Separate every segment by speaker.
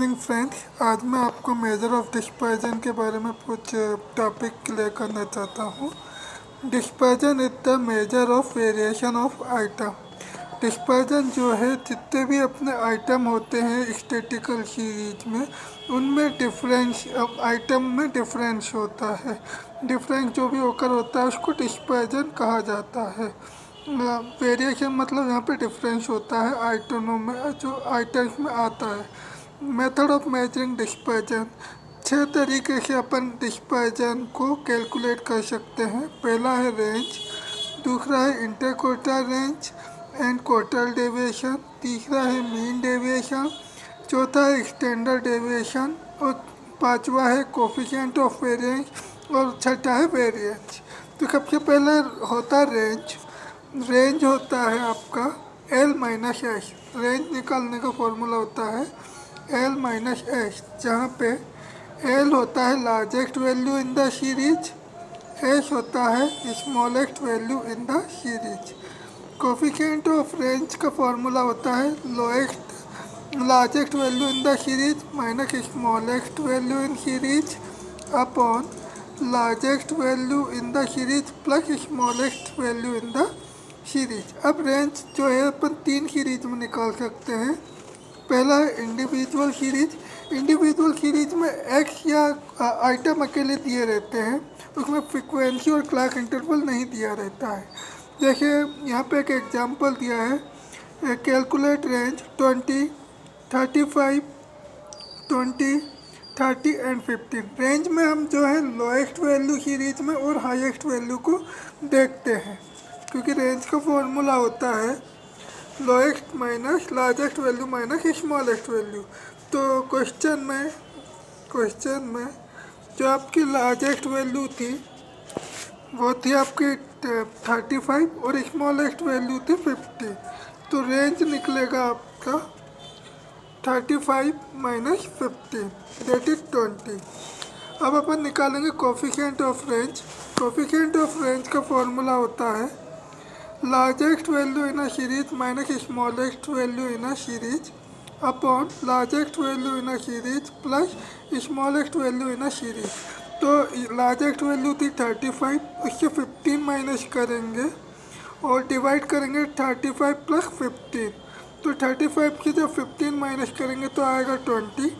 Speaker 1: Evening friends, आज मैं आपको मेजर ऑफ डिस्पर्जन के बारे में कुछ टॉपिक क्लियर करना चाहता हूँ। Dispersion is the measure of variation of item. Dispersion जो है, जितने भी अपने आइटम होते हैं स्टैटिकल सीरीज में, उनमें डिफरेंस आइटम में डिफरेंस होता है। डिफरेंस जो भी होकर होता है उसको डिस्पर्जन कहा जाता है। वेरिएशन मतलब यहाँ पे डिफरेंस होता है आइटमों में, जो आइटम्स में आता है। मेथड ऑफ मेजरिंग डिस्पर्जन, 6 तरीके से अपन डिस्पर्जन को कैलकुलेट कर सकते हैं। पहला है रेंज, दूसरा है इंटरक्वार्टर रेंज एंड क्वार्टर डेविएशन, तीसरा है मीन डेविएशन, चौथा है स्टैंडर्ड डेविएशन और पांचवा है कोफिशिएंट ऑफ वेरिएंस और छठा है वेरिएंस। तो सबसे पहले होता है रेंज। रेंज होता है आपका L माइनस एस। रेंज निकालने का फॉर्मूला होता है L माइनस एस, जहाँ पे L होता है largest value in the series, S होता है smallest value in the series. Coefficient of range का फॉर्मूला होता है largest value in the series minus smallest value in series upon largest value in the series plus smallest value in the series. अब range जो है अपन 3 series में निकाल सकते हैं। पहला है इंडिविजुअल सीरीज। इंडिविजुअल सीरीज में एक्स या आइटम अकेले दिए रहते हैं, उसमें फ्रीक्वेंसी और क्लॉक इंटरवल नहीं दिया रहता है। जैसे यहाँ पे एक एग्जांपल दिया है, कैलकुलेट रेंज 20, 35, 20, 30 एंड 15। रेंज में हम जो है लोएस्ट वैल्यू सीरीज में और हाईएस्ट वैल्यू को देखते हैं, क्योंकि रेंज का फॉर्मूला होता है lowest minus largest value minus smallest value. तो क्वेश्चन में जो आपकी लार्जेस्ट वैल्यू थी वो थी आपकी 35 और स्मॉलेस्ट वैल्यू थी 50। तो रेंज निकलेगा आपका 35 माइनस 50 दैट इज 20। अब अपन निकालेंगे coefficient of range. Coefficient of range का फॉर्मूला होता है largest value in a series minus smallest value in a series upon largest value in a series plus smallest value in a series. तो largest value थी 35, उससे 15 minus करेंगे और divide करेंगे 35 plus 15। तो 35 से जब 15 माइनस करेंगे तो आएगा 20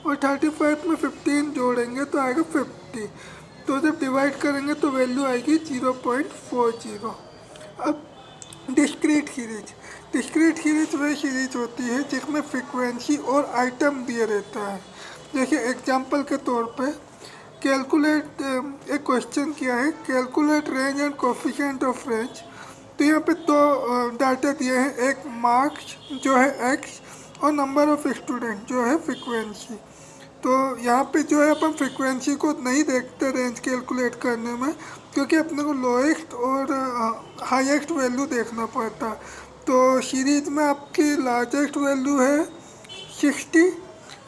Speaker 1: और 35 में 15 जोड़ेंगे तो आएगा 50। तो जब डिवाइड करेंगे तो वैल्यू आएगी 0.40। अब डिस्क्रीट सीरीज वह सीरीज होती है जिसमें फ्रीक्वेंसी और आइटम दिए रहता है। जैसे एग्जांपल के तौर पे कैलकुलेट, एक क्वेश्चन किया है calculate range and coefficient of range. तो यहाँ पे 2 डाटा दिए हैं, एक मार्क्स जो है x और नंबर ऑफ स्टूडेंट जो है फ्रीक्वेंसी। तो यहाँ पे जो है अपन फ्रीक्वेंसी को नहीं देखते रेंज कैलकुलेट करने में, क्योंकि अपने को लोएस्ट और हाईएस्ट वैल्यू देखना पड़ता। तो सीरीज में आपकी लार्जेस्ट वैल्यू है 60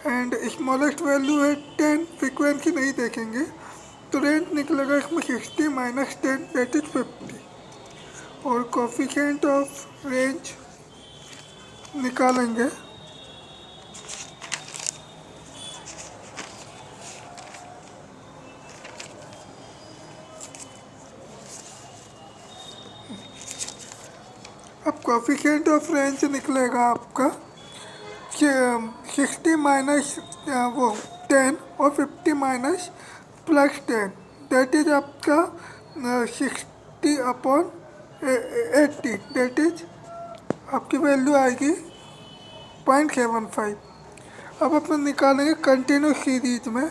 Speaker 1: एंड स्मॉलेस्ट वैल्यू है 10। फ्रीक्वेंसी नहीं देखेंगे तो रेंज निकलेगा इसमें 60 माइनस 10 दैट इज 50। और कोफिशिएंट ऑफ रेंज निकालेंगे अब कोफिशिएंट ऑफ रेंज निकलेगा आपका 60 माइनस 10 और 50 माइनस प्लस 10 दैट इज आपका 60 अपॉन 80 दैट इज आपकी वैल्यू आएगी 0.75। अब अपन निकालेंगे कंटिन्यूस सीरीज में।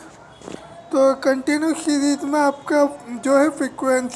Speaker 1: तो कंटिन्यूस सीरीज में आपका जो है फ्रीक्वेंसी